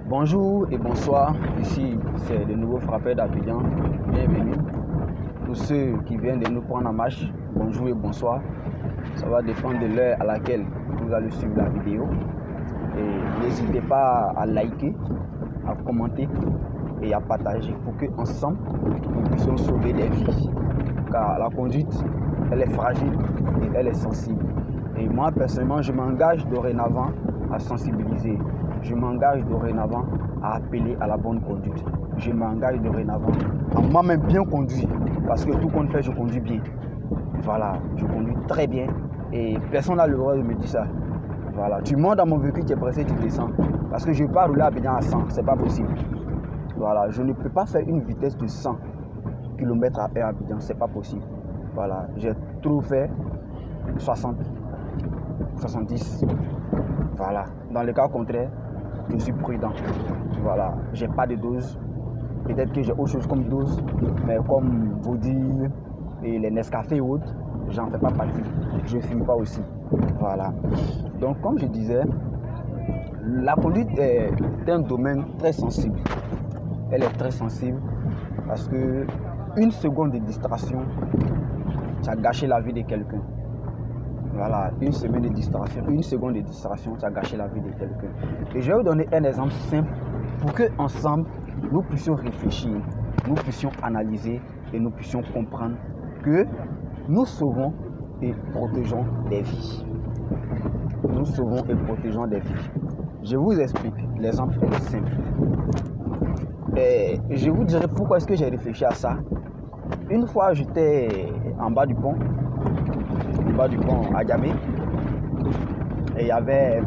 Bonjour et bonsoir, ici c'est le nouveau frappeur d'Abidjan, bienvenue. Tous ceux qui viennent de nous prendre en marche, bonjour et bonsoir. Ça va dépendre de l'heure à laquelle vous allez suivre la vidéo. Et n'hésitez pas à liker, à commenter et à partager pour que ensemble nous puissions sauver des vies. Car la conduite, elle est fragile et elle est sensible. Et moi personnellement, je m'engage dorénavant à sensibiliser. Je m'engage dorénavant à appeler à la bonne conduite. Je m'engage dorénavant à moi-même bien conduire. Parce que tout compte fait, je conduis bien. Voilà, je conduis très bien. Et personne n'a le droit de me dire ça. Voilà, tu montes dans mon véhicule, tu es pressé, tu descends. Parce que je ne vais pas rouler à Abidjan à 100, c'est pas possible. Voilà, je ne peux pas faire une vitesse de 100 km/h à Abidjan, c'est pas possible. Voilà, j'ai trop fait 60, 70. Voilà, dans le cas contraire, je suis prudent. Voilà, j'ai pas de dose. Peut-être que j'ai autre chose comme dose, mais comme vous dire et les Nescafé et autres, j'en fais pas partie. Je ne fume pas aussi. Voilà. Donc, comme je disais, la conduite est un domaine très sensible. Elle est très sensible parce que une seconde de distraction, ça a gâché la vie de quelqu'un. Voilà, une seconde de distraction, ça a gâché la vie de quelqu'un. Et je vais vous donner un exemple simple pour que ensemble nous puissions réfléchir, nous puissions analyser et nous puissions comprendre que nous sauvons et protégeons des vies. Nous sauvons et protégeons des vies. Je vous explique, l'exemple est simple. Et je vous dirai pourquoi est-ce que j'ai réfléchi à ça. Une fois, j'étais en bas du pont à Djamé, et il y avait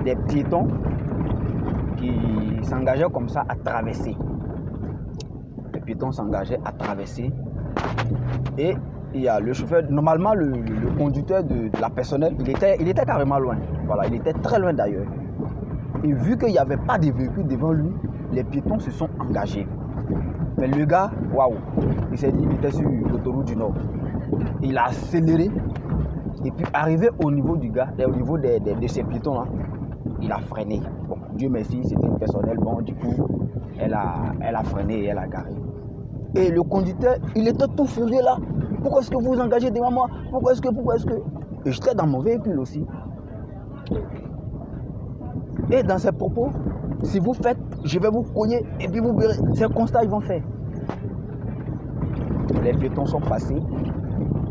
des piétons qui s'engageaient comme ça à traverser. Les piétons s'engageaient à traverser. Et il y a le chauffeur, normalement le conducteur de la personnelle, il était carrément loin. Voilà, il était très loin d'ailleurs. Et vu qu'il n'y avait pas de véhicule devant lui, les piétons se sont engagés. Mais le gars, waouh, il s'est dit, il était sur l'autoroute du Nord. Il a accéléré. Et puis arrivé au niveau du gars, au niveau de ces piétons-là, il a freiné. Bon, Dieu merci, c'était une personnelle. Bon, du coup, elle a freiné et elle a garé. Et le conducteur, il était tout furieux là. Pourquoi est-ce que vous vous engagez devant moi? Pourquoi est-ce que Et j'étais dans mon véhicule aussi. Et dans ses propos, si vous faites, je vais vous cogner et puis vous verrez, c'est un constat qu'ils vont faire. Les piétons sont passés.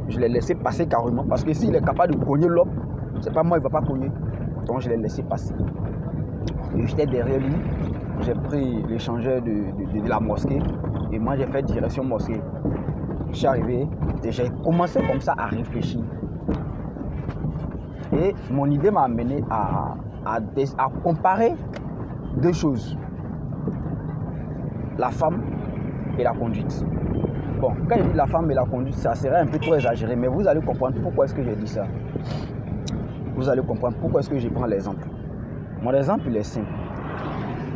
Je l'ai laissé passer carrément parce que s'il est capable de cogner l'homme, c'est pas moi, il ne va pas cogner. Donc je l'ai laissé passer. Et j'étais derrière lui. J'ai pris l'échangeur de la mosquée et moi j'ai fait direction mosquée. Je suis arrivé et j'ai commencé comme ça à réfléchir. Et mon idée m'a amené à comparer deux choses. La femme et la conduite. Bon, quand je dis la femme et la conduite, ça serait un peu trop exagéré, mais vous allez comprendre pourquoi est-ce que j'ai dit ça. Vous allez comprendre pourquoi est-ce que je prends l'exemple. Mon exemple, il est simple.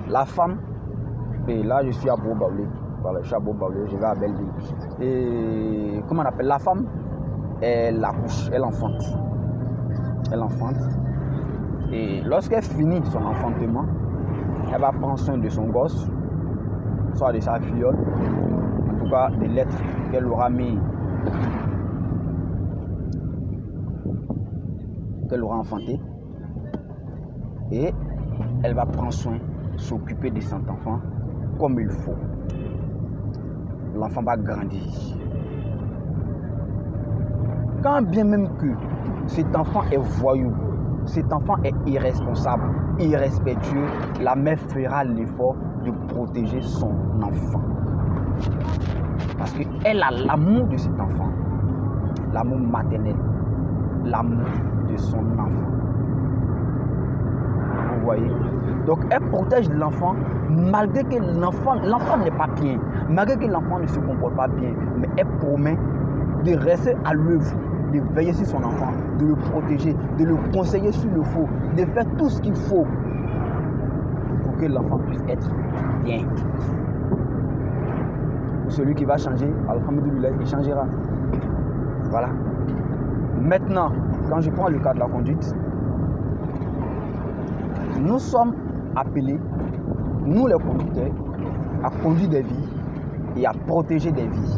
La femme, et là je suis à Bourg-Baoulé. Voilà, je suis à Bourg-Baoulé, je vais à Belleville. Et comment on appelle la femme? Elle accouche, elle enfante. Elle enfante. Et lorsqu'elle finit son enfantement, elle va prendre soin de son gosse, soit de sa filleule, en tout cas des lettres qu'elle aura mis, qu'elle aura enfanté. Et elle va prendre soin, s'occuper de cet enfant comme il faut. L'enfant va grandir. Quand bien même que cet enfant est voyou, cet enfant est irresponsable, irrespectueux, la mère fera l'effort de protéger son enfant. Parce qu'elle a l'amour de cet enfant, l'amour maternel, l'amour de son enfant. Vous voyez? Donc elle protège l'enfant malgré que l'enfant n'est pas bien, malgré que l'enfant ne se comporte pas bien, mais elle promet de rester à l'œuvre, de veiller sur son enfant, de le protéger, de le conseiller s'il le faut, de faire tout ce qu'il faut pour que l'enfant puisse être bien. Celui qui va changer, alhamdoulilah, il changera. Voilà. Maintenant, quand je prends le cas de la conduite, nous sommes appelés nous les conducteurs, à conduire des vies et à protéger des vies.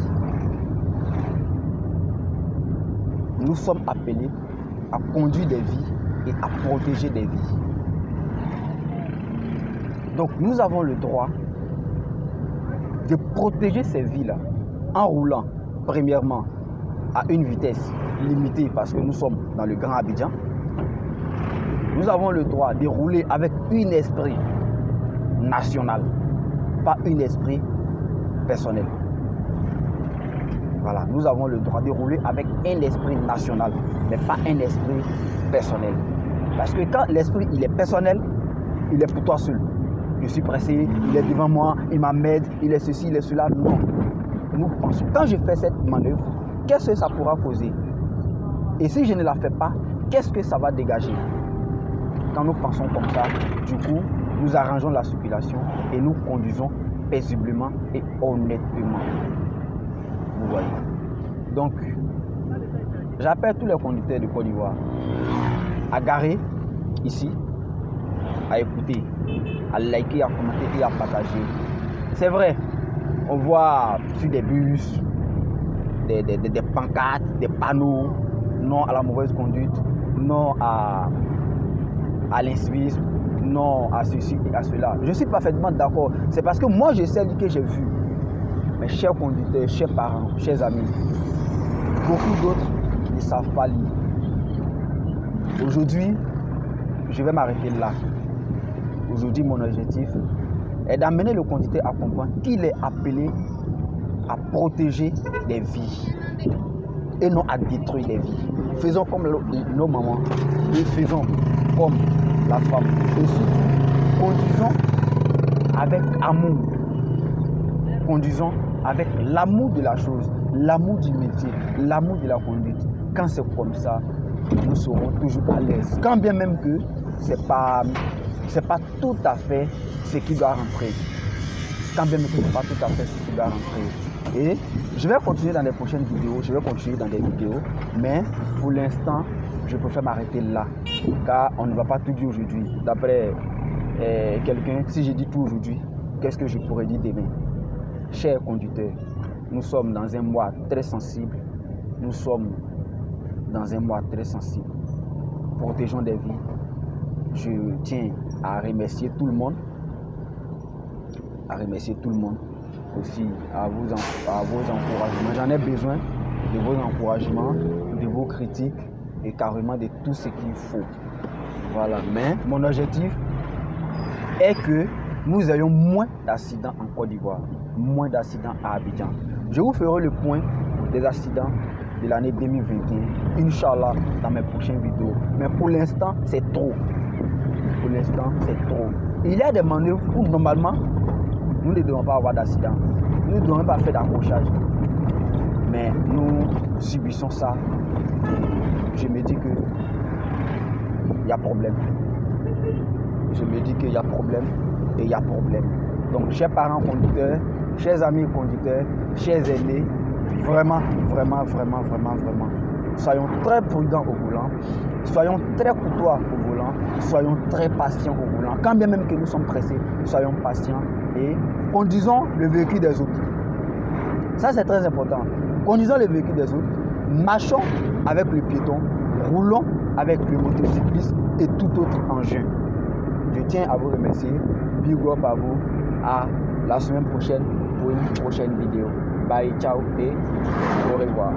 Nous sommes appelés à conduire des vies et à protéger des vies. Donc nous avons le droit de protéger ces vies-là en roulant, premièrement, à une vitesse limitée parce que nous sommes dans le Grand Abidjan. Nous avons le droit de rouler avec un esprit national, pas un esprit personnel. Voilà, nous avons le droit de rouler avec un esprit national, mais pas un esprit personnel. Parce que quand l'esprit il est personnel, il est pour toi seul. Je suis pressé, il est devant moi, il m'aide, il est ceci, il est cela. Non. Nous pensons, quand je fais cette manœuvre, qu'est-ce que ça pourra causer? Et si je ne la fais pas, qu'est-ce que ça va dégager? Quand nous pensons comme ça, du coup, nous arrangeons la circulation et nous conduisons paisiblement et honnêtement. Vous voyez. Donc, j'appelle tous les conducteurs de Côte d'Ivoire à garer ici, à écouter, à liker, à commenter et à partager. C'est vrai, on voit sur des bus, des pancartes, des panneaux, non à la mauvaise conduite, non à l'incivisme, non à ceci et à cela. Je suis parfaitement d'accord. C'est parce que moi, je sais que j'ai vu. Mes chers conducteurs, chers parents, chers amis, beaucoup d'autres ne savent pas lire. Aujourd'hui, je vais m'arrêter là. Aujourd'hui, mon objectif est d'amener le conducteur à comprendre qu'il est appelé à protéger des vies et non à détruire des vies. Faisons comme nos mamans et faisons comme la femme. Et surtout, conduisons avec amour. Conduisons avec l'amour de la chose, l'amour du métier, l'amour de la conduite. Quand c'est comme ça, nous serons toujours à l'aise. Quand bien même que c'est pas tout à fait ce qui doit rentrer. Quand bien même que c'est pas tout à fait ce qui doit rentrer. Et je vais continuer dans les prochaines vidéos, mais pour l'instant, je préfère m'arrêter là, car on ne va pas tout dire aujourd'hui. D'après quelqu'un, si je dis tout aujourd'hui, qu'est-ce que je pourrais dire demain? Chers conducteurs, nous sommes dans un mois très sensible. Protégeons des vies. Je tiens à remercier tout le monde. Aussi à vos encouragements. J'en ai besoin de vos encouragements, de vos critiques et carrément de tout ce qu'il faut. Voilà. Mais mon objectif est que nous ayons moins d'accidents en Côte d'Ivoire, moins d'accidents à Abidjan. Je vous ferai le point des accidents de l'année 2021, Inch'Allah, dans mes prochaines vidéos. Mais pour l'instant, c'est trop. Il y a des manœuvres où normalement, nous ne devons pas avoir d'accident. Nous ne devons pas faire d'accrochage. Mais nous subissons ça. Et je me dis que il y a problème. Donc, chers parents conducteurs, chers amis conducteurs, chers aînés, vraiment, soyons très prudents au volant, soyons très courtois au volant, soyons très patients au volant. Quand bien même que nous sommes pressés, soyons patients et conduisons le véhicule des autres. Ça, c'est très important. Conduisons le véhicule des autres, marchons avec le piéton, roulons avec le motocycliste et tout autre engin. Je tiens à vous remercier. Big up à vous. À la semaine prochaine pour une prochaine vidéo. Bye, ciao et au revoir.